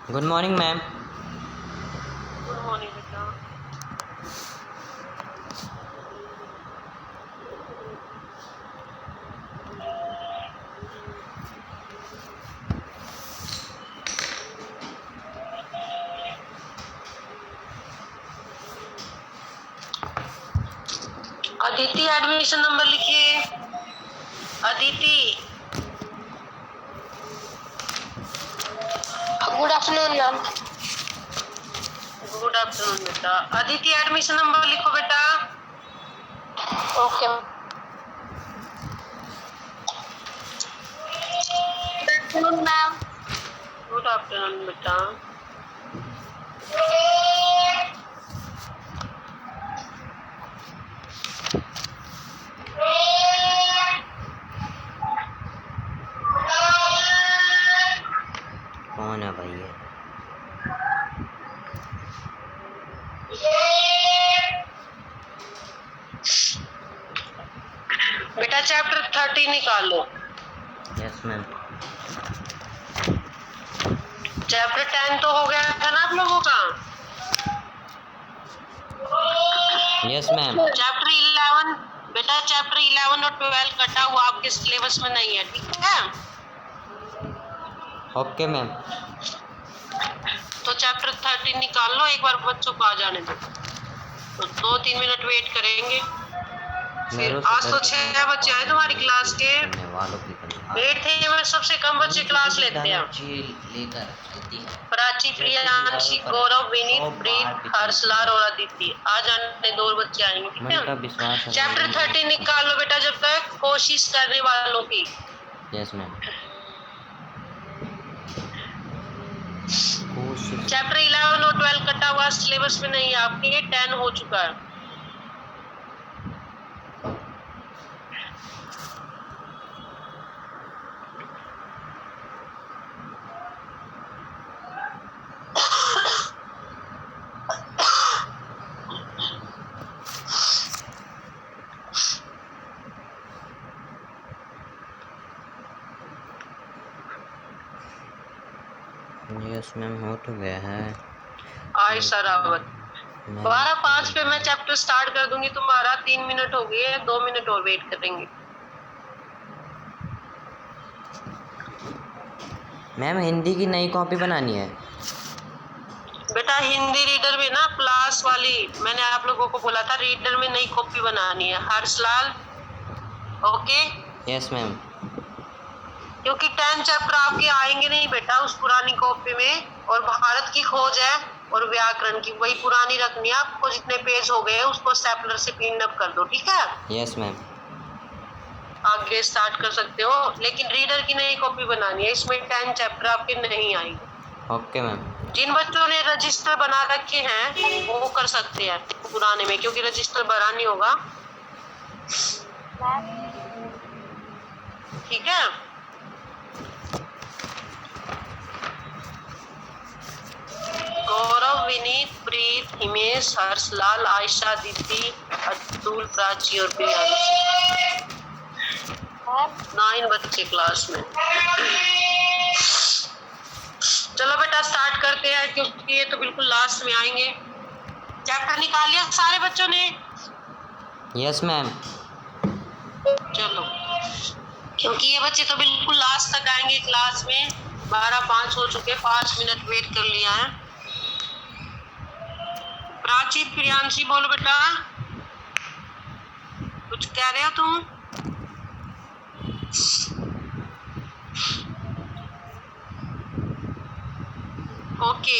Good morning ma'am. Good morning बेटा। Aditi admission number लिखिए। Aditi. Good afternoon ma'am. Good afternoon बेटा। Aditi admission number लिखो बेटा। Okay good afternoon ma'am. Good afternoon बेटा। कौन है भाई ये? बेटा चैप्टर 30 निकालो। Yes ma'am. चैप्टर 10 तो हो गया था ना आप लोगों का। Yes ma'am. चैप्टर 11 बेटा, चैप्टर 11 और 12 कटा हुआ आपके सिलेबस में नहीं है, ठीक है। Okay ma'am. तो चैप्टर 30 निकाल लो, एक बार बच्चों को आ जाने दो, तो 2-3 मिनट वेट करेंगे। फिर आज तो 6 बच्चे आए तुम्हारी क्लास के। 8 थे में सबसे कम बच्चे क्लास लेते हैं। प्राची, प्रियांशी, गौरव, विनीत, प्रीत, हर्षलाल और अदिति। आज आने 2 बच्चे आएंगे, ठीक है। चैप्टर 30 निकाल लो बेटा जब तक, कोशिश करने वालों की। Yes ma'am. चैप्टर 11 और 12 कटा हुआ सिलेबस में नहीं है आपके, 10 हो चुका है। यस मैम, हो तो गया है। आई सरावत 12:05 पे मैं चैप्टर स्टार्ट कर दूंगी तुम्हारा। 3 मिनट हो गए, 2 मिनट और वेट करेंगे। मैम हिंदी की नई कॉपी बनानी है। बेटा हिंदी रीडर में ना, क्लास वाली मैंने आप लोगों को बोला था, रीडर में नई कॉपी बनानी है। हर्षलाल ओके। Yes ma'am. क्योंकि 10 चैप्टर आपके आएंगे नहीं बेटा उस पुरानी कॉपी में, और भारत की खोज है और व्याकरण की, वही पुरानी रखनी है आपको। जितने पेज हो गए उसको स्टेपलर से पिन अप कर दो, ठीक है। Yes ma'am. आगे स्टार्ट कर सकते हो, लेकिन रीडर की नई कॉपी बनानी है। इसमें 10 चैप्टर आपके नहीं आएंगे। Okay ma'am. जिन जिन बच्चों ने रजिस्टर बना रखे हैं वो कर सकते हैं पुराने में, क्योंकि रजिस्टर भरा नहीं होगा, ठीक है। गौरव, विनीत, प्रीत, हिमेश, हर्षलाल, आयशा, दीदी, अतुल, प्राची और प्रियांशी। 9 बच्चे क्लास में। चलो बेटा स्टार्ट करते हैं, क्योंकि ये तो बिल्कुल लास्ट में आएंगे। चैप्टर निकाल लिया सारे बच्चों ने? Yes ma'am. चलो, क्योंकि ये बच्चे तो बिल्कुल लास्ट तक आएंगे क्लास में। 12:05 हो चुके, 5 मिनट वेट कर लिया है। प्राची, प्रियांशी बोलो बेटा, कुछ कह रहे हो तुम? ओके।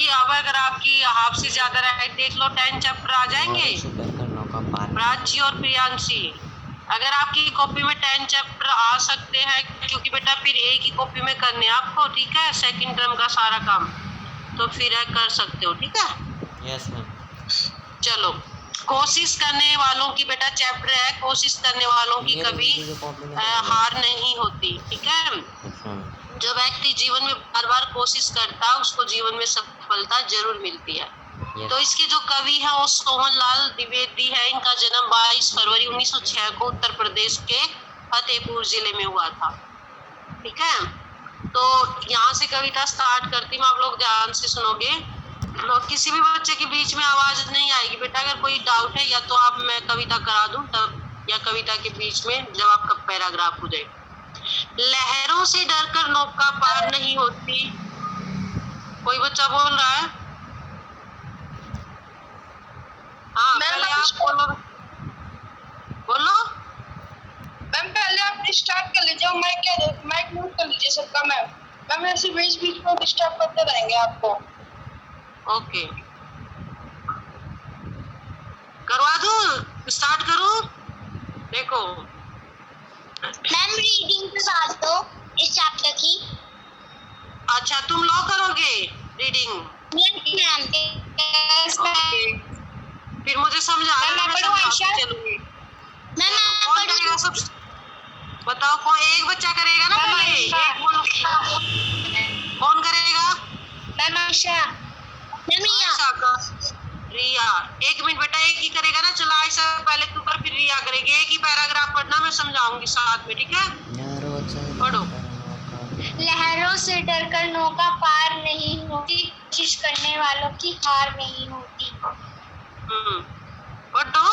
अब अगर आपकी हाफ से ज्यादा रहे, देख लो 10 चैप्टर आ जाएंगे। प्राची और प्रियांशी, अगर आपकी कॉपी में 10 चैप्टर आ सकते हैं, क्योंकि बेटा फिर एक ही कॉपी में करने आपको, ठीक है, सेकंड टर्म का सारा काम, तो फिर कर सकते हो, ठीक है। Yes ma'am. चलो, कोशिश करने वालों की बेटा चैप्टर है, कोशिश करने वालों की कभी हार नहीं होती, ठीक है। जो व्यक्ति जीवन में बार बार कोशिश करता है उसको जीवन में सफलता जरूर मिलती है। तो इसके जो कवि है वो सोहन लाल द्विवेदी है। इनका जन्म 22 फरवरी 1906 को उत्तर प्रदेश के फतेहपुर जिले में हुआ था, ठीक है। तो यहाँ से कविता स्टार्ट करती हूँ, आप लोग ध्यान से सुनोगे। तो किसी भी बच्चे के बीच में आवाज नहीं आएगी बेटा। अगर कोई डाउट है या तो आप मैं कविता करा दूं तब, या कविता के बीच में जब आपका पैराग्राफ हो जाए। लहरों से डरकर नौका पार नहीं होती। कोई बच्चा बोल रहा है? हाँ मैम, पहले आप आप बोलो। बोलो। मैम पहले आप स्टार्ट कर लीजिए, माइक म्यूट कर लीजिए सबका। मैम ऐसे बीच बीच में डिस्टर्ब करते रहेंगे आपको। ओके, करवा दूं, स्टार्ट करूं? देखो मैम रीडिंग करवा दो इस चैप्टर की। अच्छा, तुम लोग करोगे रीडिंग? मैम ओके, फिर मुझे समझा मैम, मैं पढ़ूं आयशा? चलूंगी। मैम कौन करेगा सब? बताओ, कौन एक बच्चा करेगा ना? मैम, पहले आयशा। एक बोलो, कौन करेगा? मैम आयशा। मैम रिया। आयशा का रिया। एक मिनट बेटा, एक ही करेगा ना? चलो आयशा पहले तू कर, फिर रिया करेगी। एक ही पैराग्राफ पढ़ना, मैं समझाऊंगी साथ में, ठीक है? पढ़ो। लहरों से डरकर नौका पार नहीं होती, कोशिश करने वालों की हार नहीं होती। पढ़ो।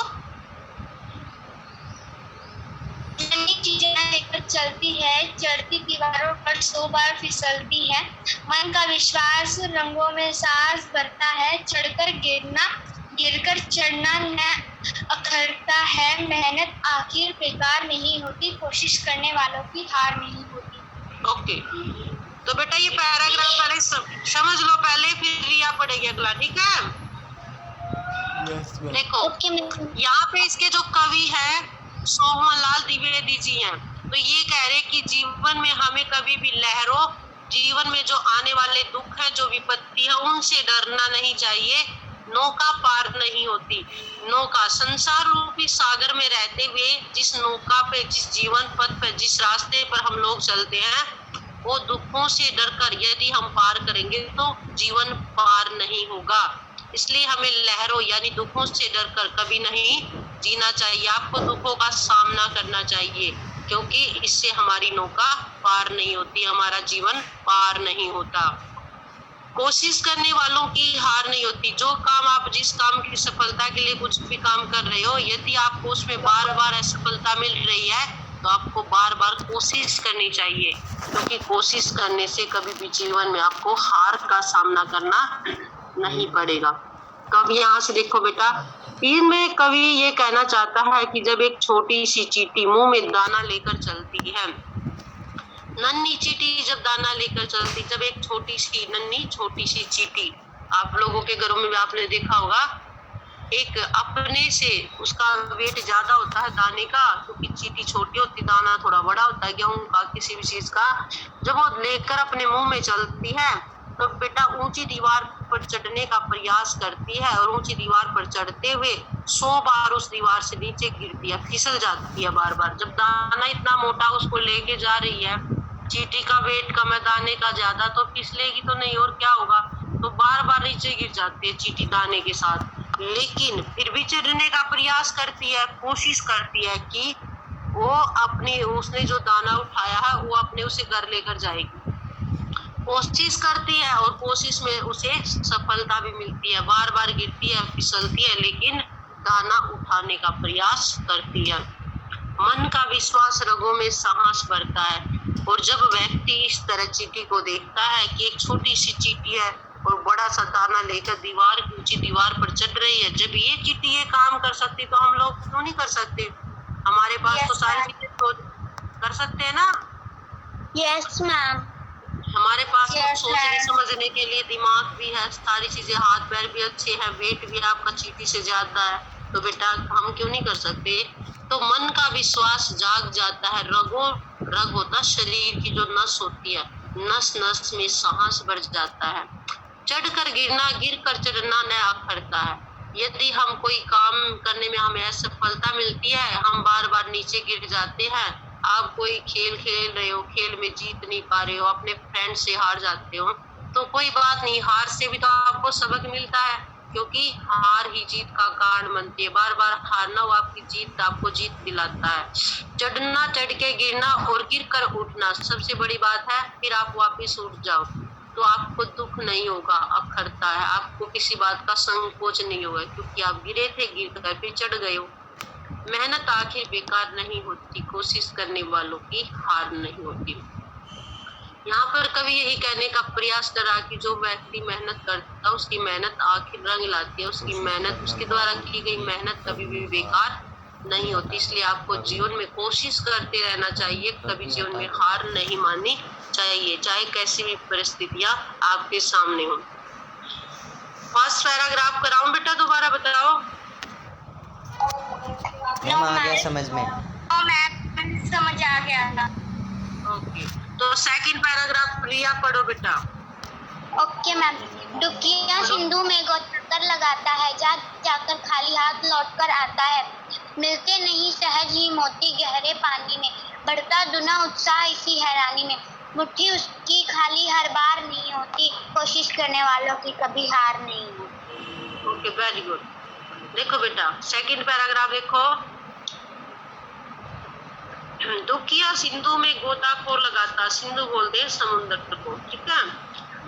नन्ही चीजें लेकर चलती है, चढ़ती दीवारों पर 100 बार फिसलती है। मन का विश्वास रंगों में सांस भरता है, चढ़कर गिरना गिरकर चढ़ना न अखरता है। मेहनत आखिर बेकार नहीं होती, कोशिश करने वालों की हार नहीं होती। ओके, तो बेटा ये पैराग्राफ पहले समझ लो पहले, फिर रिया पढ़ेगी अगला, ठीक है? देखो यहाँ पे इसके जो कवि है सोहन लाल द्विवेदी जी हैं, तो ये कह रहे कि जीवन में हमें कभी भी लहरों, जीवन में जो आने वाले दुख है, जो विपत्ति है, उनसे डरना नहीं चाहिए। नौका पार नहीं होती। नौका संसार रूपी सागर में रहते हुए जिस नौका पे, जिस जीवन पथ पे, जिस रास्ते पर हम लोग चलते हैं, वो दुखों से डरकर यदि हम पार करेंगे तो जीवन पार नहीं होगा। इसलिए हमें लहरों यानी दुखों से डरकर कभी नहीं जीना चाहिए। आपको दुखों का सामना करना चाहिए, क्योंकि इससे हमारी नौका पार नहीं होती, हमारा जीवन पार नहीं होता। कोशिश करने वालों की हार नहीं होती। जो काम आप, जिस काम की सफलता के लिए कुछ भी काम कर रहे हो, यदि आपको उसमें बार बार असफलता मिल रही है तो आपको बार बार कोशिश करनी चाहिए, क्योंकि कोशिश करने से कभी भी जीवन में आपको हार का सामना करना नहीं पड़ेगा। कभी यहाँ से देखो बेटा, इनमें कवि ये कहना चाहता है कि जब एक छोटी सी चींटी मुंह में दाना लेकर चलती है, नन्ही चींटी जब दाना लेकर चलती, जब एक छोटी सी चींटी, आप लोगों के घरों में भी आपने देखा होगा, एक अपने से उसका वेट ज्यादा होता है दाने का, क्योंकि चींटी छोटी होती, दाना थोड़ा बड़ा होता है गेहूं का, किसी भी चीज का। जब वो लेकर अपने मुंह में चलती है तो बेटा ऊंची दीवार पर चढ़ने का प्रयास करती है, और ऊंची दीवार पर चढ़ते हुए 100 बार उस दीवार से नीचे गिरती है, फिसल जाती है बार बार। जब दाना इतना मोटा उसको लेके जा रही है, चींटी का वेट कम है, दाने का ज्यादा, तो फिसलेगी तो नहीं, और क्या होगा? तो बार बार नीचे गिर जाती है चींटी दाने के साथ। लेकिन फिर भी चढ़ने का प्रयास करती है, कोशिश करती है कि वो अपने, उसने जो दाना उठाया है वो अपने उसे घर लेकर जाएगी। कोशिश करती है और कोशिश में उसे सफलता भी मिलती है, बार बार गिरती है, फिसलती है, लेकिन दाना उठाने का प्रयास करती है। मन का विश्वास रगों में साहस भरता है, और जब व्यक्ति इस तरह चींटी को देखता है कि एक छोटी सी चींटी है और बड़ा सा दाना लेकर ऊंची दीवार पर चढ़ रही है, जब ये चींटी ये काम कर सकती तो हम लोग क्यों नहीं कर सकते? हमारे पास तो सारी चीजें तो कर सकते हैं ना। Yes ma'am. हमारे पास तो सोचने समझने के लिए दिमाग भी है, सारी चीजें, हाथ पैर भी अच्छे हैं, वेट भी आपका चींटी से ज्यादा है, तो बेटा हम क्यों नहीं कर सकते? तो मन का विश्वास जाग जाता है। रग होता शरीर की जो नस होती है, नस नस में सांस बढ़ जाता है। चढ़कर गिरना, गिर कर चढ़ना न अखरता है। यदि हम कोई काम करने में हमें असफलता मिलती है, हम बार बार नीचे गिर जाते हैं। आप कोई खेल खेल रहे हो, खेल में जीत नहीं पा रहे हो, अपने फ्रेंड से हार जाते हो, तो कोई बात नहीं, हार से भी तो आपको सबक मिलता है। क्योंकि हार ही जीत का कारण बनती है। बार बार हारना वो आपकी जीत, आपको जीत दिलाता है। चढ़ना, चढ़ के गिरना और गिर कर उठना सबसे बड़ी बात है। फिर आप वापिस उठ जाओ तो आपको दुख नहीं होगा, अखरता है, आपको किसी बात का संकोच नहीं होगा, क्योंकि आप गिरे थे, गिर गए, फिर चढ़ गए हो। मेहनत आखिर बेकार नहीं होती, कोशिश करने वालों की हार नहीं होती। यहाँ पर कवि यही कहने का प्रयास कर रहा कि जो व्यक्ति मेहनत करता है उसकी मेहनत आखिर रंग लाती है, उसकी मेहनत, उसके द्वारा की गई मेहनत कभी भी बेकार नहीं होती। इसलिए आपको जीवन में कोशिश करते रहना चाहिए, कभी जीवन में हार नहीं माननी चाहिए, चाहे कैसी भी परिस्थितियां आपके सामने हो। फर्स्ट पैराग्राफ कराऊं बेटा, दोबारा बताओ। मैम आ गया समझ में। मैम समझ आ गया था। ओके, तो सेकंड पैराग्राफ रिया पढ़ो बेटा। Okay ma'am. डुबकियां सिंधु में गोताखोर लगाता है, जाकर खाली हाथ लौटकर आता है। मिलते नहीं सहज ही मोती गहरे पानी में, बढ़ता दुना उत्साह इसी हैरानी में। मुट्ठी उसकी खाली हर बार नहीं होती, कोशिश करने वालों की कभी हार नहीं होती। Okay, very good. देखो बेटा सेकंड पैराग्राफ देखो। डुबकियां सिंधु में गोताखोर लगाता, सिंधु बोलते हैं समुद्र को, ठीक है।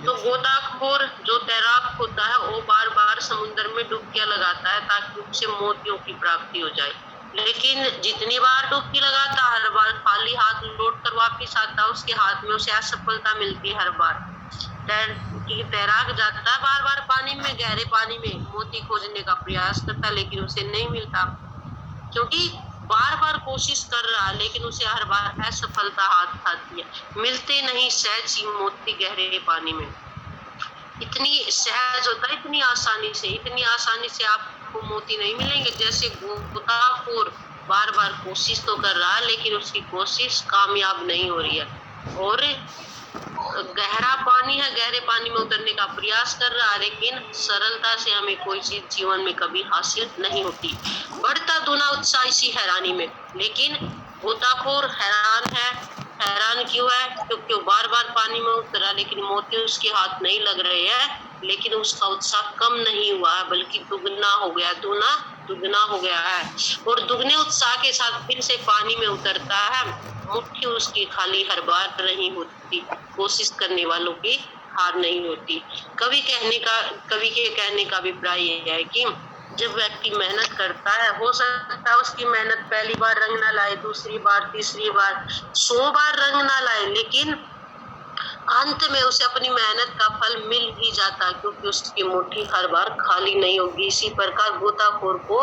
तो गोताखोर जो तैराक होता है वो बार बार समुद्र में डुबकियां लगाता है ताकि उसे मोतियों की प्राप्ति हो जाए। लेकिन जितनी बार डुबकी लगाता हर बार खाली हाथ लौट कर वापिस आता, उसके हाथ में उसे असफलता मिलती है हर बार। तैराक जाता है बार बार पानी में, गहरे पानी में मोती खोजने का प्रयास करता, लेकिन उसे नहीं मिलता, क्योंकि बार बार कोशिश कर रहा लेकिन उसे हर बार असफलता हाथ खाती है। मिलते नहीं सहज ही मोती गहरे पानी में। इतनी सहज होता है, इतनी आसानी से आपको मोती नहीं मिलेंगे। जैसे गोताखोर बार बार कोशिश तो कर रहा है लेकिन उसकी कोशिश कामयाब नहीं हो रही है, और गहरा पानी है, गहरे पानी में उतरने का प्रयास कर रहा है, लेकिन सरलता से हमें कोई चीज जीवन में कभी हासिल नहीं होती। बढ़ता दुना उत्साह इसी हैरानी में, लेकिन गोताखोर हैरान है। हैरान क्यों है? क्योंकि वो बार बार पानी में उतरा लेकिन मोती उसके हाथ नहीं लग रहे हैं, लेकिन उसका उत्साह कम नहीं हुआ है बल्कि दुगना हो गया, दुगना हो गया है, और दुगने उत्साह के साथ फिर से पानी में उतरता है। मुट्ठी उसकी खाली हर बार नहीं होती, कोशिश करने वालों की हार नहीं होती। कवि के कहने का अभिप्राय ये है कि जब व्यक्ति मेहनत करता है, हो सकता है उसकी मेहनत पहली बार रंग ना लाए, दूसरी बार, तीसरी बार, 100 बार रंग ना लाए, लेकिन अंत में उसे अपनी मेहनत का फल मिल ही जाता, क्योंकि उसकी मुट्ठी हर बार खाली नहीं होगी। इसी प्रकार गोताखोर को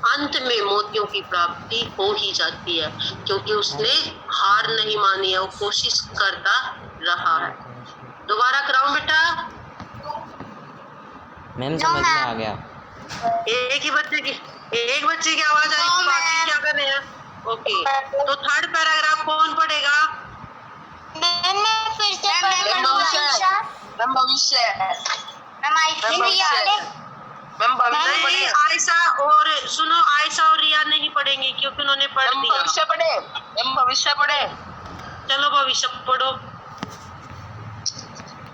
अंत में मोतियों की प्राप्ति हो ही जाती है, क्योंकि उसने हार नहीं मानी है, वो कोशिश करता रहा है। दोबारा कराऊं बेटा? मैम समझ में आ गया। एक बच्चे की आवाज आई, बाकी क्या कर रहे हैं? ओके, तो थर्ड पैराग्राफ कौन पढ़ेगा? आयशा और सुनो, आयशा और रिया नहीं पढ़ेंगे क्योंकि उन्होंने पढ़ दिया। भविष्य पढ़े। चलो भविष्य पढ़ो।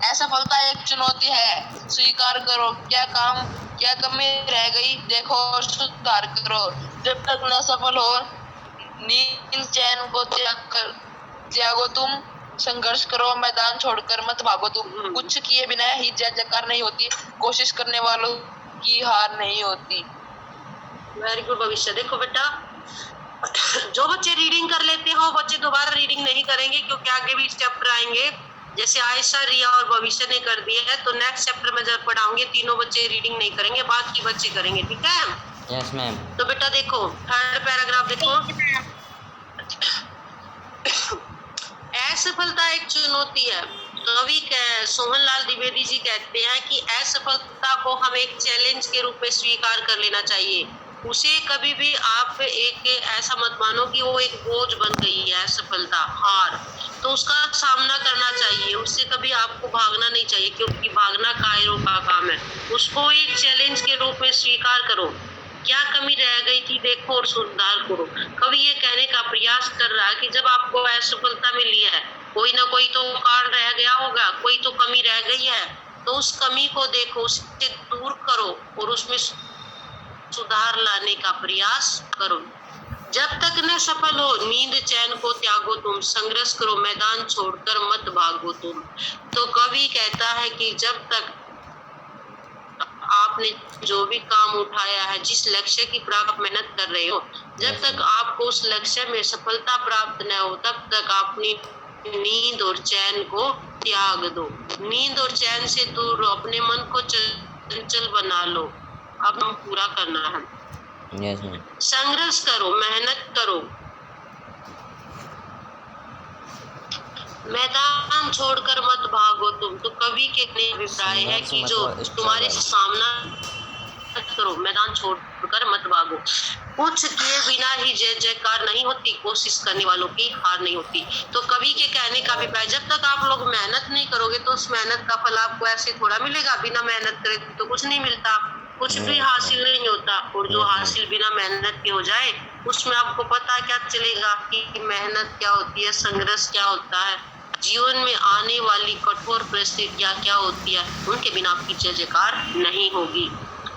असफलता एक चुनौती है, स्वीकार करो। क्या कमी रह गई देखो और सुधार करो। जब तक न सफल हो नींद चैन को त्यागो तुम, संघर्ष करो मैदान छोड़कर मत भागो तुम। कुछ किए बिना ही जय जयकार नहीं होती, कोशिश करने वालों की हार नहीं होती। वेरी गुड भविष्य। देखो बेटा, जो बच्चे रीडिंग कर लेते हो बच्चे दोबारा रीडिंग नहीं करेंगे, क्योंकि आगे भी चैप्टर आएंगे। जैसे आयशा, रिया और भविष्य ने कर दिया है, तो नेक्स्ट चैप्टर में जब पढ़ाऊंगे तीनों बच्चे रीडिंग नहीं करेंगे, बाकी बच्चे करेंगे, ठीक है? Yes ma'am. तो बेटा देखो थर्ड पैराग्राफ देखो। असफलता एक चुनौती है। कवि सोहनलाल द्विवेदी जी कहते हैं कि असफलता को हम एक चैलेंज के रूप में स्वीकार कर लेना चाहिए। उसे कभी भी आप एक ऐसा मत मानो कि वो एक बोझ बन गई है असफलता, हार, तो उसका सामना करना चाहिए। उससे कभी आपको भागना नहीं चाहिए, क्योंकि भागना कायरों का काम है। उसको एक चैलेंज के रूप में स्वीकार करो। क्या कमी रह गई थी देखो और सुधार करो। कवि ये कहने का प्रयास कर रहा है कि जब आपको असफलता मिली है, कोई ना कोई तो कारण रह गया होगा, कोई तो कमी रह गई है, तो उस कमी को देखो, उससे दूर करो और उसमें सुधार लाने का प्रयास करो। जब तक न सफल हो नींद चैन को त्यागो तुम, संघर्ष करो मैदान छोड़कर मत भागो तुम। तो कवि कहता है कि जब तक आपने जो भी काम उठाया है, जिस लक्ष्य की प्राप्त मेहनत कर रहे हो, जब तक आपको उस लक्ष्य में सफलता प्राप्त न हो तब तक अपनी नींद और चैन को त्याग दो। नींद और चैन से दूर रहो, अपने मन को चंचल बना लो। अब हम पूरा करना है। Yes ma'am. संघर्ष करो, मेहनत करो, मैदान छोड़कर मत भागो तुम। तो कवि के अभिप्राय है कि जो तुम्हारे सामना करो, मैदान छोड़कर मत भागो। कुछ किए बिना ही जय जयकार नहीं होती, कोशिश करने वालों की हार नहीं होती। तो कवि के कहने का अभिप्राय, जब तक आप लोग मेहनत नहीं करोगे तो उस मेहनत का फल आपको ऐसे थोड़ा मिलेगा। बिना मेहनत करे तो कुछ नहीं मिलता, कुछ भी हासिल नहीं होता। और जो हासिल बिना मेहनत के हो जाए उसमें आपको पता क्या चलेगा कि मेहनत क्या होती है, संघर्ष क्या होता है, जीवन में आने वाली कठोर परिस्थितियां क्या होती है, उनके बिना आपकी जय जयकार नहीं होगी।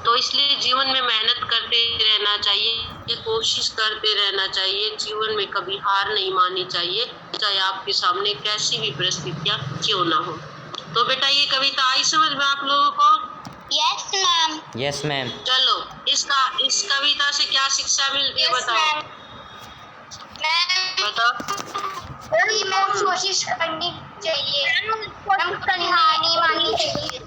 तो इसलिए जीवन में मेहनत करते रहना चाहिए, कोशिश करते रहना चाहिए, जीवन में कभी हार नहीं माननी चाहिए, चाहे आपके सामने कैसी भी परिस्थितियां क्यों ना हो। तो बेटा ये कविता आई समझ में आप लोगों को? Yes ma'am. Yes ma'am. चलो इस कविता से क्या शिक्षा मिलती है बताओ? मैम कोशिश करनी चाहिए, हार नहीं माननी चाहिए।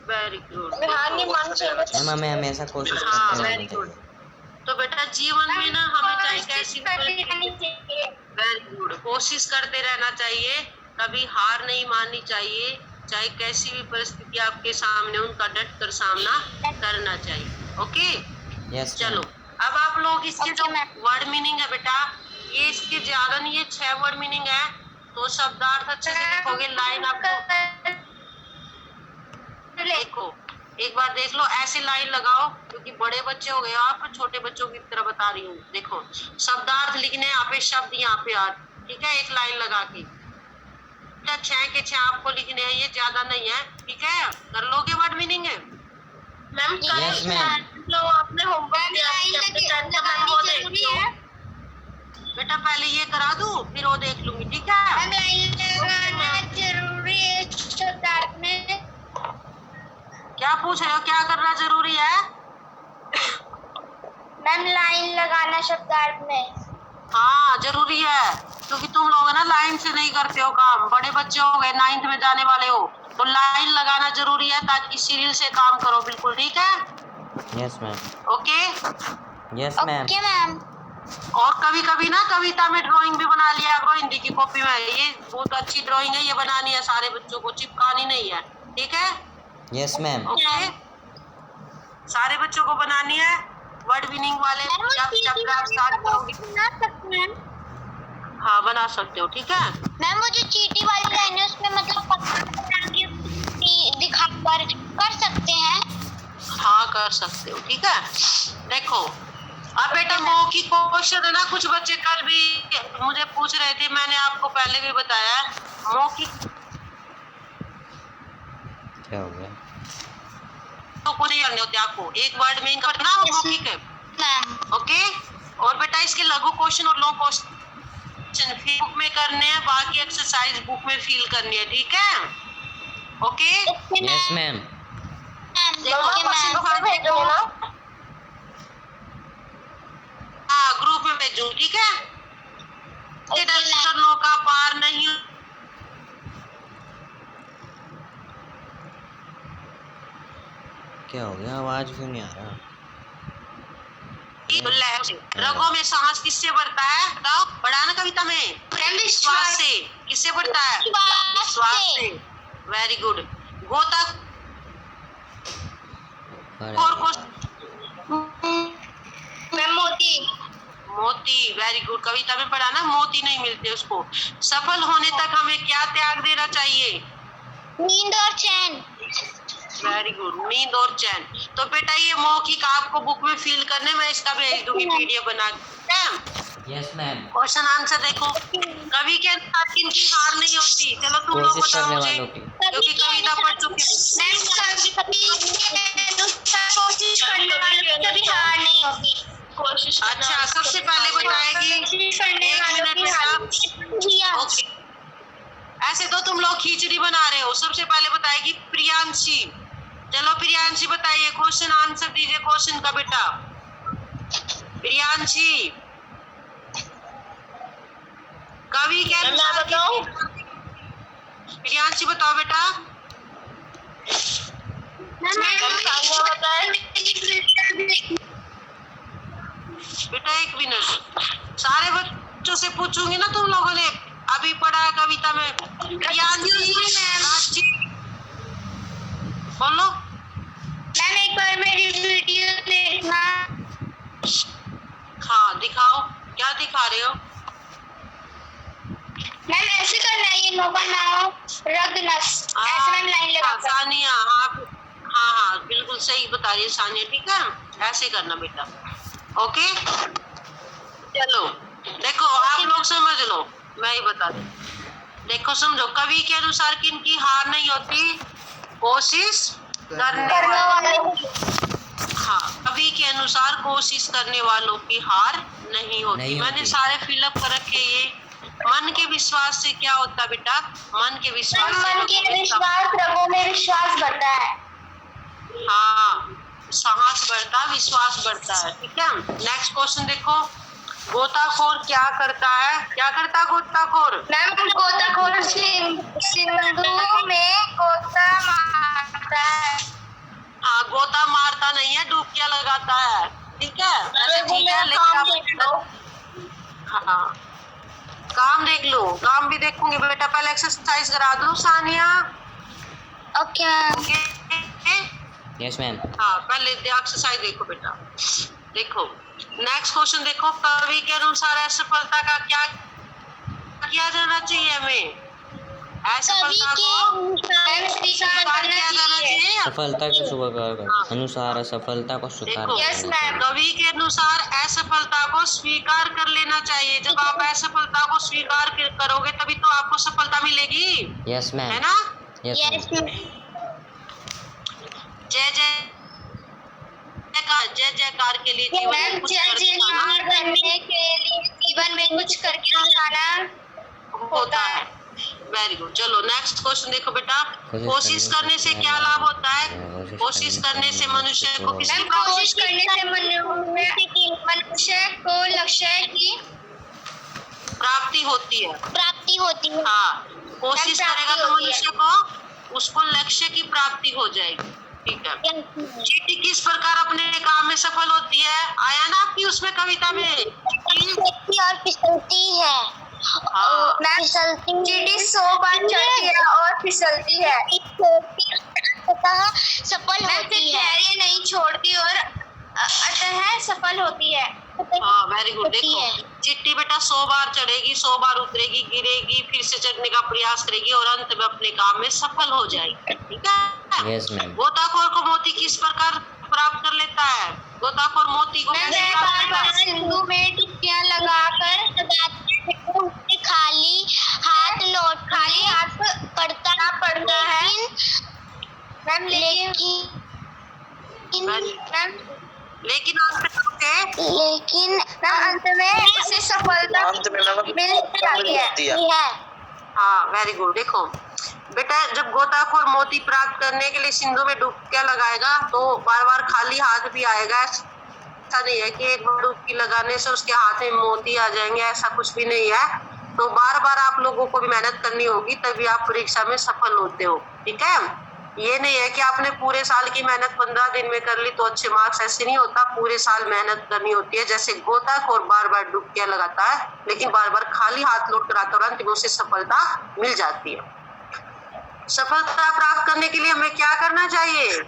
Very good. हार नहीं माननी चाहिए। मैम हमें हमेशा कोशिश हाँ करते वेरी रहना गुड। चाहिए। तो बेटा जीवन में ना हमें चाहे कैसी करनी चाहिए। वेरी गुड, कोशिश करते रहना चाहिए, कभी हार नहीं माननी चाहिए, चाहे कैसी भी परिस्थिति आपके सामने उनका डट कर सामना करना चाहिए। ओके यस चलो अब आप लोग इसके जो वर्ड मीनिंग है बेटा, ये इसके ज्यादा नहीं है, 6 वर्ड मीनिंग है। तो शब्दार्थ अच्छे से लिखोगे, लाइन आपको देखो एक बार देख लो, ऐसे लाइन लगाओ क्योंकि बड़े बच्चे हो गए आप, छोटे बच्चों की तरह बता रही हूँ। देखो शब्दार्थ लिखने, यहाँ पे शब्द, यहाँ पे अर्थ, ठीक है, एक लाइन लगा के। 6 के 6 आपको लिखने हैं, ये ज्यादा नहीं है, ठीक है? कर लोगे वर्ड मीनिंग है मैम? Yes ma'am. जो आपने होमवर्क दिया बेटा, पहले ये करा दूं फिर वो देख लूंगी, ठीक है? जरूरी है शब्दार्थ में। क्या पूछ रहे हो, क्या करना जरूरी है? मैम लाइन लगाना शब्दार्थ में। हाँ जरूरी है, क्योंकि तुम लोग ना लाइन से नहीं करते हो काम, बड़े बच्चे हो गए, 9th में जाने वाले हो, तो लाइन लगाना जरूरी है ताकि सीरियल से काम करो, बिल्कुल ठीक है? Yes ma'am. Okay yes ma'am. Okay ma'am. और कभी कभी ना कविता में ड्राइंग भी बना लिया करो हिंदी की कॉपी में, ये बहुत अच्छी ड्राइंग है, ये बनानी है सारे बच्चों को, चिपकानी नहीं है, ठीक है? Yes ma'am. ओके सारे बच्चों को बनानी है वर्ड मीनिंग वाले। जब आप स्टार्ट करोगे बना सकते हैं। हाँ बना सकते हो, ठीक है? मैम वो जो चीटी वाली लाइन है उसमें मतलब दिखा कर सकते हैं। हाँ कर सकते हो, ठीक है? देखो अब बेटा मौखिक क्वेश्चन है ना, कुछ बच्चे कल भी मुझे पूछ रहे थे, मैंने आपको पहले भी बताया मौखिक क्या हो गया? तो कुछ नहीं करने होते आपको, एक वर्ड में करना मौखिक है मैम ओके। और बेटा इसके लघु क्वेश्चन और लॉन्ग क्वेश्चन बुक में करने हैं, बाकी एक्सरसाइज बुक में फिल करनी है, ठीक है? Okay yes ma'am. देखो हाँ ग्रुप में भेजूं, ठीक है? डरने का पार नहीं। क्या हो गया, आवाज क्यों नहीं आ रहा? रगों में सांस किससे बढ़ता है बताओ? बढ़ा ना कविता में, विश्वास से। किससे बढ़ता है? विश्वास से। Very good. गोता मोती। मोती, वेरी गुड। कविता में पढ़ा ना, मोती नहीं मिलते उसको। सफल होने तक हमें क्या त्याग देना चाहिए? नींद और चैन। वेरी गुड, नींद और चैन। तो बेटा ये मौखिक आपको बुक में फिल करने, मैं इसका भेज दूंगी PDF बना के। Yes ma'am. क्वेश्चन आंसर देखो, कवि के अनुसार किनकी हार नहीं होती? चलो तुम लोग कोशिश बताओ करने मुझे, वालों की। क्योंकि कविता पढ़ चुके। कोशिश करने वालों की कभी हार नहीं होगी। अच्छा, सबसे पहले बताएगी, एक मिनट बेटा। ओके, ऐसे तो तुम लोग खिचड़ी बना रहे हो। सबसे पहले बताएगी प्रियांशी। चलो प्रियांशी बताइए, क्वेश्चन आंसर दीजिए क्वेश्चन का बेटा। प्रियांशी, कवि के अनुसार बताओ। प्रियांशी बताओ बेटा। बेटा एक मिनट, सारे बच्चों से पूछूंगी ना, तुम लोगों ने अभी पढ़ा है कविता में। प्रियांशी बोलो। मैम एक बार मेरी वीडियो देखना। हाँ दिखाओ, क्या दिखा रहे हो? मैम ऐसे करना है, ये नोबल नाउ रगनस ऐसे मैम लाइन लगा कर। सानिया, आप हाँ बिल्कुल सही बता रही है सानिया, ठीक है, ऐसे करना बेटा। ओके, चलो देखो आप लोग समझ लो, मैं ही बता दूं। देखो समझो, कवि के अनुसार किनकी हार नहीं होती? कोशिश करने वालों। हाँ, कवि के अनुसार कोशिश करने वालों की हार नहीं होती। मैंने सारे फिलअप कर रखे। ये मन के विश्वास से क्या होता बेटा? मन के विश्वास से मन के विश्वास, रगों में विश्वास बढ़ता है। हाँ, साहस बढ़ता, विश्वास बढ़ता है, ठीक है। नेक्स्ट क्वेश्चन देखो, गोताखोर क्या करता है? क्या करता है गोताखोर? मैम गोताखोर सिंधु में गोता मारता है। हाँ, गोता मारता नहीं है, डुबकियां लगाता है, ठीक है। वैसे ठीक है, लेकिन हाँ काम देख लो, काम भी देखूंगी बेटा। पहले एक्सरसाइज करा दो सानिया। Okay yes ma'am. हाँ पहले एक्सरसाइज देखो बेटा। देखो नेक्स्ट क्वेश्चन देखो, कवि के अनुसार असफलता का क्या किया जाना चाहिए? हमें असफलता को स्वीकार किया जाना चाहिए। सफलता को स्वीकार कर अनुसार असफलता को स्वीकार देखो, यस मैम। कवि के अनुसार असफलता को स्वीकार कर लेना चाहिए। जब आप असफलता को स्वीकार करोगे तभी तो आपको सफलता मिलेगी। Yes ma'am. है ना? Yes ma'am. जय जयकार के लिए जीवन में कुछ करके जीवन में कुछ करके दिखाना होता है। Very good. चलो नेक्स्ट क्वेश्चन देखो बेटा, कोशिश करने से क्या लाभ होता है? कोशिश करने से मनुष्य को किसी कोशिश करने से मनुष्य को लक्ष्य की प्राप्ति होती है। हाँ, कोशिश करेगा तो मनुष्य को उसको लक्ष्य की प्राप्ति हो जाएगी, ठीक है। चींटी किस प्रकार अपने काम में सफल होती है? आया ना आपकी उसमें कविता में? और फिसलती है। हाँ। चींटी 100 बार चढ़ती है और फिसलती है, सफल होती है। नहीं छोड़ती और अतः सफल होती है। हाँ वेरी गुड। देखो चिट्टी बेटा 100 बार चढ़ेगी, 100 बार उतरेगी, गिरेगी, फिर से चढ़ने का प्रयास करेगी और अंत में अपने काम में सफल हो जाएगी, ठीक है। Yes ma'am. गोताखोर को मोती किस प्रकार प्राप्त कर लेता है? गोताखोर मोती को कैसे प्राप्त करता है? सिंधु में डुबकियां लगाकर खाली हाथ पड़ता है। लेकिन अंत में उसे सफलता मिल जाती है। हाँ वेरी गुड। देखो बेटा, जब गोताखोर मोती प्राप्त करने के लिए सिंधु में डुबकियां लगाएगा तो बार बार खाली हाथ भी आएगा। ऐसा नहीं है कि एक बार डुबकी लगाने से उसके हाथ में मोती आ जाएंगे, ऐसा कुछ भी नहीं है। तो बार बार आप लोगों को भी मेहनत करनी होगी, तभी आप परीक्षा में सफल होते हो, ठीक है। ये नहीं है कि आपने पूरे साल की मेहनत 15 दिन में कर ली तो अच्छे मार्क्स, ऐसे नहीं होता। पूरे साल मेहनत करनी होती है। जैसे गोताखोर बार बार डुबकियां लगाता है लेकिन बार बार खाली हाथ लौट कर आता है और अंत में उसे सफलता मिल जाती है। सफलता प्राप्त करने के लिए हमें क्या करना चाहिए?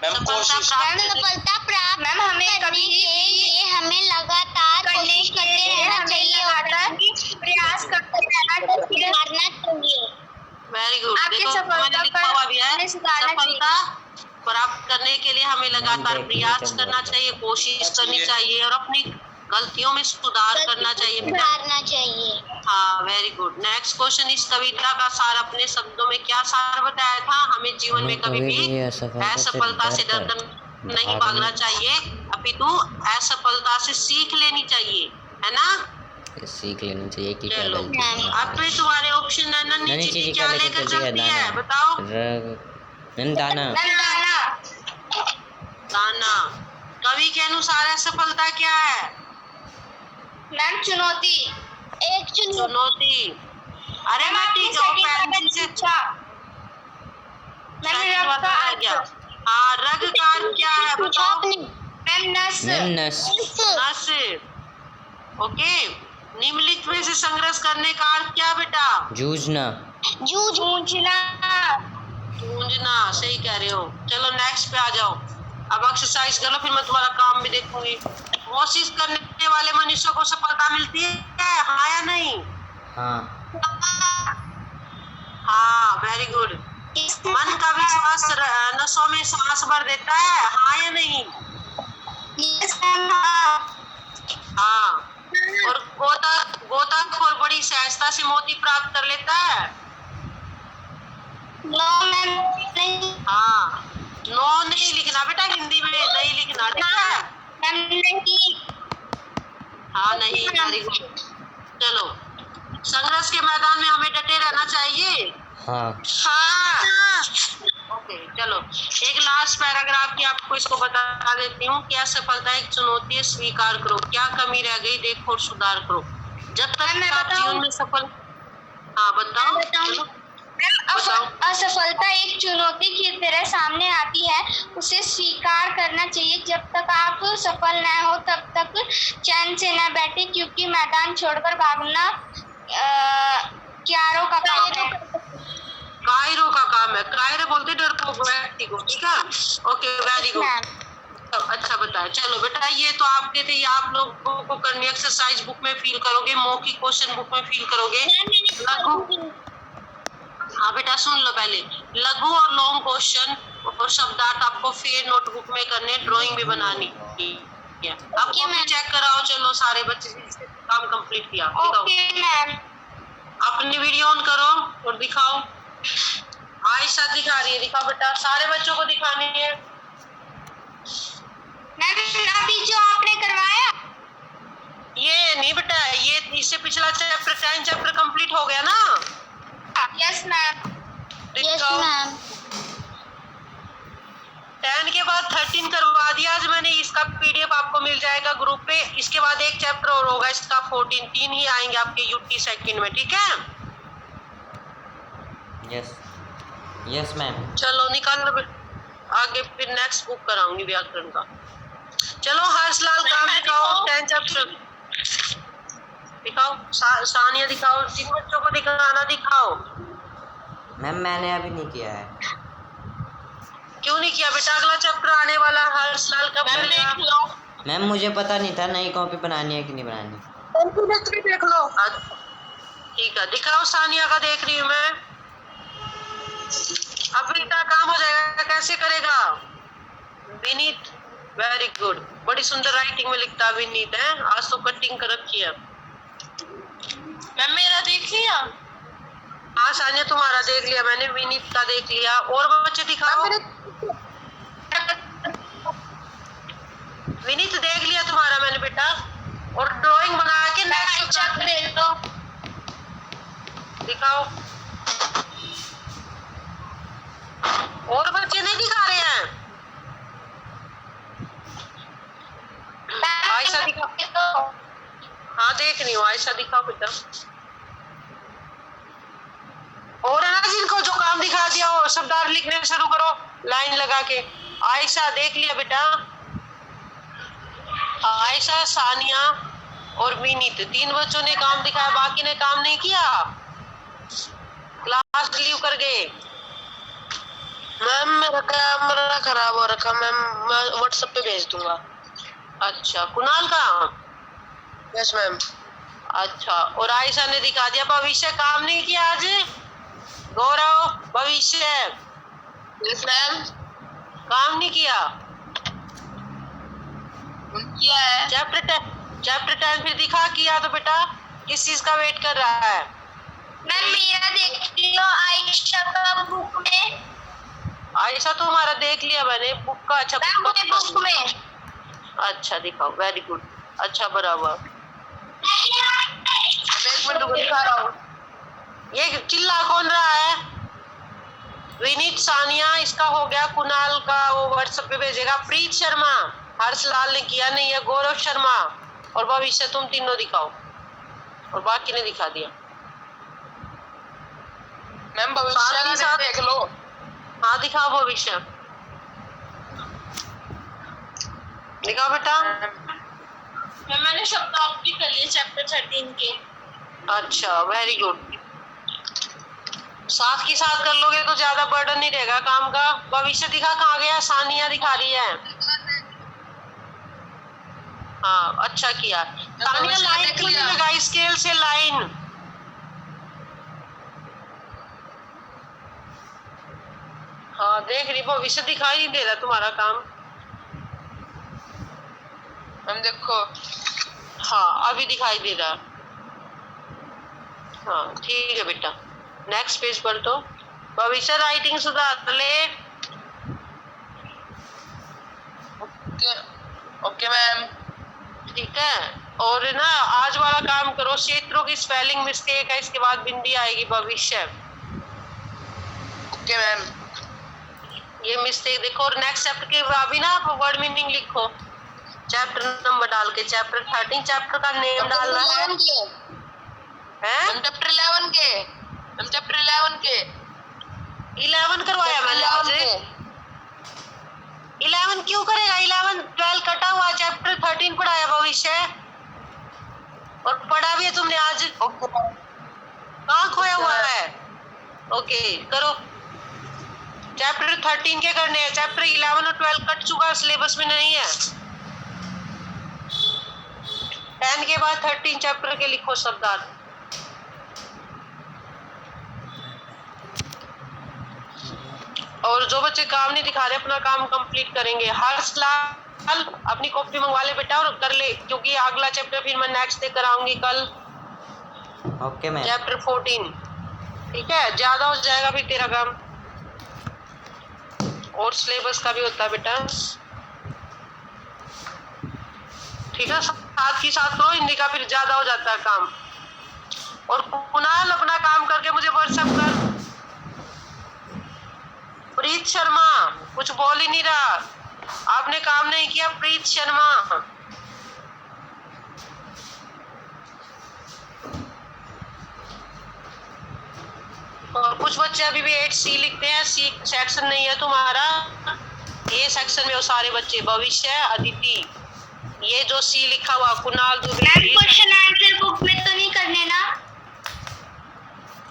सफलता प्राप्त मैम हमें कभी हमें लगातार कोशिश करते रहना चाहिए, प्रयास करते रहना चाहिए। Very good. देखो मैंने लिखा हुआ भी है, सफलता प्राप्त करने के लिए हमें लगातार प्रयास करना चाहिए, कोशिश करनी चाहिए और अपनी गलतियों में सुधार करना चाहिए बेटा। सुधारना चाहिए। हाँ, वेरी गुड। नेक्स्ट क्वेश्चन, इस कविता का सार अपने शब्दों में क्या सार बताया था? हमें जीवन में कभी भी असफलता से डर नहीं भागना चाहिए, अपितु असफलता से सीख लेनी चाहिए, है ना? सीख लेना चाहिए कि क्या चलो, गलती है। अब फिर तुम्हारे ऑप्शन है, नन्ही चीटी क्या लेकर चलती है? बताओ। मैम दाना। दाना। कवि के अनुसार असफलता क्या है? मैम चुनौती। एक चुनौती। अरे मैं ठीक हूँ, हाँ, रग का अर्थ क्या है बताओ? मैम नस। नस। ओके, निम्नलिखित में से संघर्ष करने का अर्थ क्या बेटा? जूझना। जूझना। गूंजना, सही कह रहे हो। चलो नेक्स्ट पे आ जाओ। अब एक्सरसाइज करो, फिर मैं तुम्हारा काम भी देखूंगी। कोशिश करने वाले मनुष्य को सफलता मिलती है, हाँ या नहीं? हाँ। हाँ, वेरी गुड। मन का विश्वास नसों में सांस भर देता है, हाँ या नहीं? हाँ। और गोताखोर बड़ी सहजता से मोती प्राप्त कर लेता है। हाँ, नो नहीं लिखना बेटा, हिंदी में नहीं लिखना, ठीक है? हाँ नहीं, वेरी गुड। चलो, संघर्ष के मैदान में हमें डटे रहना चाहिए। हाँ। ओके, चलो एक लास्ट पैराग्राफ की आपको इसको बता देती हूँ। क्या सफलता एक चुनौती है, स्वीकार करो। क्या कमी रह गई, देखो और सुधार करो। जब तक आप जीवन में सफल। हाँ बताओ। असफलता एक चुनौती की तरह सामने आती है, उसे स्वीकार करना चाहिए। जब तक आप सफल न हो तब तक चैन से न बैठे, क्योंकि मैदान छोड़कर भागना क्यारों का काम है। कायरों का काम है, कायरे बोलते डरपोक व्यक्ति को, ठीक है? Okay, very good. अच्छा बताया। चलो बेटा, ये तो आपके थे, ये आप लोगों को करनी एक्सरसाइज बुक में फील करोगे, मौखिक क्वेश्चन बुक में फील करोगे। लघु, हाँ बेटा सुन लो पहले। लघु और लॉन्ग क्वेश्चन और शब्दार्थ आपको फिर नोटबुक में करने, ड्राइंग भी बनानी है। अब कॉपी चेक कराओ। चलो सारे बच्चे काम कंप्लीट किया। Okay ma'am. अपनी वीडियो ऑन करो और दिखाओ। आयशा दिखा रही है, दिखाओ बेटा, सारे बच्चों को दिखानी है। मैम अभी जो आपने करवाया ये नहीं बेटा, ये इससे पिछला चैप्टर 10 चैप्टर कंप्लीट हो गया ना? Yes ma'am. 10 के बाद 13 करवा दिया आज मैंने। इसका पीडीएफ आपको मिल जाएगा ग्रुप पे। इसके बाद एक चैप्टर और होगा, इसका 14। 3 ही आएंगे आपके यूटी सेकंड में, ठीक है? Yes ma'am. चलो निकाल लो आगे, फिर नेक्स्ट बुक कराऊंगी व्याकरण का। चलो हर्षलाल काम दिखाओ, 10 चैप्टर दिखाओ। सानिया दिखाओ, जिन बच्चों को दिखाना दिखाओ। मैम मैंने अभी नहीं किया है। क्यों नहीं किया बेटा? अगला चैप्टर आने वाला, हर्षलाल कब करेगा? मैम मुझे पता नहीं था नई कॉपी बनानी है कि नहीं बनानी। देख लो। ठीक है, दिखाओ। सानिया का देख रही हूँ मैं। अब बेटा काम हो जाएगा, कैसे करेगा? विनीत, वेरी गुड, बड़ी सुंदर राइटिंग में लिखता विनीत है। आज तो कटिंग कर रखी है। मैम मेरा देख लिया? हाँ सानिया तुम्हारा देख लिया मैंने, विनीत का देख लिया। और बच्चे दिखाओ। विनीत देख लिया तुम्हारा मैंने बेटा। और ड्राइंग बना के नेक्स्ट दे दो। दिखाओ। और बच्चे नहीं दिखा रहे हैं? आयशा दिखाओ। हाँ देख रही हूँ, आयशा दिखाओ बेटा। और है ना जिनको जो काम दिखा दिया हो, शब्दार्थ लिखने शुरू करो लाइन लगा के। आयशा देख लिया बेटा। आयशा, सानिया और विनीत, 3 बच्चों ने काम दिखाया, बाकी ने काम नहीं किया, क्लास लीव कर गए। मैम मेरा कैमरा खराब हो रखा, मैम मैं व्हाट्सएप पे भेज दूंगा। अच्छा, कुणाल का? Yes ma'am. अच्छा, और आयशा ने दिखा दिया। भविष्य काम नहीं किया आज? गौरव भविष्य। Yes ma'am. काम नहीं किया? किया है। चैप्टर 10 फिर दिखा किया तो बेटा किस चीज का वेट कर रहा है? मैम मेरा देख लियो आयशा का बुक में। आयशा तो हमारा देख लिया मैंने बुक का। अच्छा मैम मुझे बुक में। अच्छा दिखाओ, वेरी गुड, अच्छा बराबर। एक मिनट रुको, दिखा रहा हूँ। ये चिल्ला कौन रहा है? विनीत सानिया इसका हो गया, कुणाल का वो व्हाट्सएप पे भेजेगा। प्रीत शर्मा, हर्षलाल ने किया नहीं है, गौरव शर्मा और भविष्य, तुम तीनों दिखाओ और बाकी ने दिखा दिया। मैम भविष्य का साथ देख लो। हाँ दिखाओ भविष्य, दिखाओ बेटा। मैम मैंने शब्दावली कर लिए चैप्टर 13 के। अच्छा वेरी गुड, साथ के साथ कर लोगे तो ज्यादा बर्डन नहीं रहेगा काम का। भविष्य दिखा कहाँ गया? सानिया दिखा रही है। हाँ अच्छा किया। सानिया लाइन क्यों नहीं लगाई? स्केल से लाइन। हाँ देख रही, भविष्य दिखाई नहीं दे रहा तुम्हारा काम। मैम देखो, हाँ अभी दिखाई दे रहा। हाँ ठीक है बेटा, नेक्स्ट पेज पर तो भविष्य राइटिंग सुधार ले। Okay ma'am. ठीक है, और ना आज वाला काम करो, क्षेत्रों की स्पेलिंग मिस्टेक है, इसके बाद बिंदी आएगी भविष्य। Okay ma'am. ये मिस्टेक देखो, और नेक्स्ट चैप्टर के अभी ना आप वर्ड मीनिंग लिखो, चैप्टर नंबर डाल के। चैप्टर 13 चैप्टर का नेम डालना है। हैं? चैप्टर 11 के। हम चैप्टर 11 के 11 करवाया मैंने आज। 11 क्यों करेगा? 11 12 कटा हुआ, चैप्टर 13 पढ़ाया भविष्य, और पढ़ा भी है तुमने आज। कहाँ खोया हुआ है? ओके करो, चैप्टर 13 के करने हैं। चैप्टर 11 और 12 कट चुका, सिलेबस में नहीं है। 10 के बाद 13 चैप्टर के लिखो शब्दार्थ। और जो बच्चे काम नहीं दिखा रहे अपना काम कंप्लीट करेंगे। हर्षलाल अपनी कॉपी मंगवा ले बेटा और कर ले, क्योंकि अगला चैप्टर फिर मैं नेक्स्ट डे कराऊंगी कल। Okay ma'am. चैप्टर 14 ठीक है, ज्यादा हो जाएगा फिर तेरा काम, और सिलेबस का भी होता है बेटा। ठीक है, साथ ही साथ करो, हिंदी का फिर ज्यादा हो जाता है काम। और कुणाल अपना काम करके मुझे व्हाट्सएप कर। प्रीत शर्मा कुछ बोल ही नहीं रहा, आपने काम नहीं किया। प्रीत शर्मा, और कुछ बच्चे अभी भी 8C लिखते हैं। सी सेक्शन नहीं है तुम्हारा, ये सेक्शन में वो सारे बच्चे। भविष्य, अदिति, ये जो सी लिखा हुआ, कुणाल जो क्वेश्चन आंसर बुक में तो नहीं करने ना?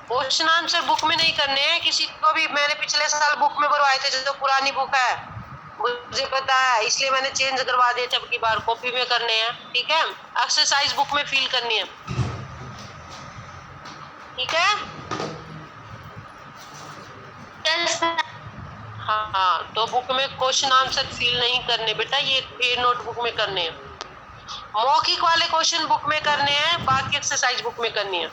क्वेश्चन आंसर बुक में नहीं करने हैं किसी को भी। मैंने पिछले साल बुक में भरवाए थे, जो पुरानी बुक है मुझे पता है, इसलिए मैंने चेंज करवा दिए थे। अब की बार कॉपी में करने हैं, ठीक है। एक्सरसाइज बुक में फिल करनी है, ठीक है। हाँ तो बुक में क्वेश्चन आंसर फिल नहीं करने बेटा, ये नोटबुक में करने हैं। मौखिक वाले क्वेश्चन बुक में करने हैं, बाकी एक्सरसाइज बुक में करनी है।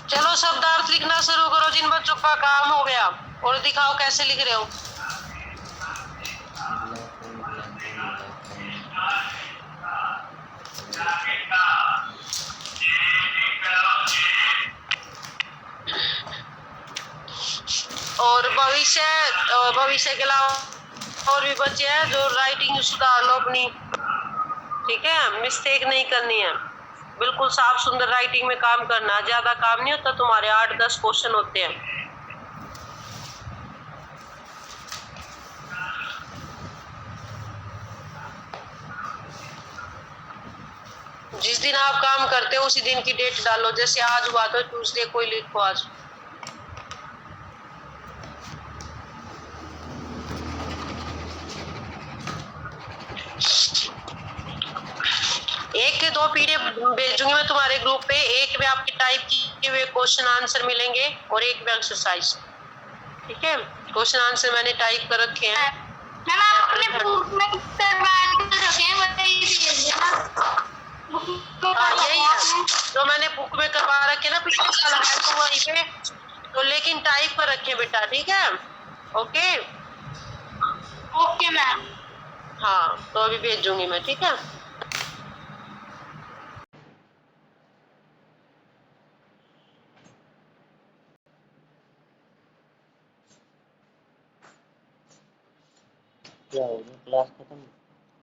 चलो शब्दार्थ लिखना शुरू करो, जिन बच्चों का काम हो गया, और दिखाओ कैसे लिख रहे हो। और भविष्य के अलावा और भी बच्चे हैं जो राइटिंग सुधार लो अपनी, ठीक है। मिस्टेक नहीं करनी है, बिल्कुल साफ सुंदर राइटिंग में काम करना। ज्यादा काम नहीं होता तुम्हारे, 8-10 क्वेश्चन होते हैं। जिस दिन आप काम करते हो उसी दिन की डेट डालो, जैसे आज हुआ तो ट्यूसडे कोई लिखो आज। एक के 2 PDF भेजूंगी मैं तुम्हारे ग्रुप पे, एक में आपकी टाइप की लिखे हुए क्वेश्चन आंसर मिलेंगे और एक भी एक्सरसाइज। ठीक है, क्वेश्चन आंसर मैंने टाइप कर रखे हैं। मैम आप अपने बुक में करवा के रखे हैं, बताइए भेज देना। हाँ यही है, जो मैंने बुक में करवा रखे ना पिछले साल है तो वहीं पे, तो लेकिन टाइप कर रखे बेटा। ठीक है, ओके ओके मैम। हाँ, तो अभी भेजूंगी मैं। ठीक है, क्या होगा, क्लास खत्म।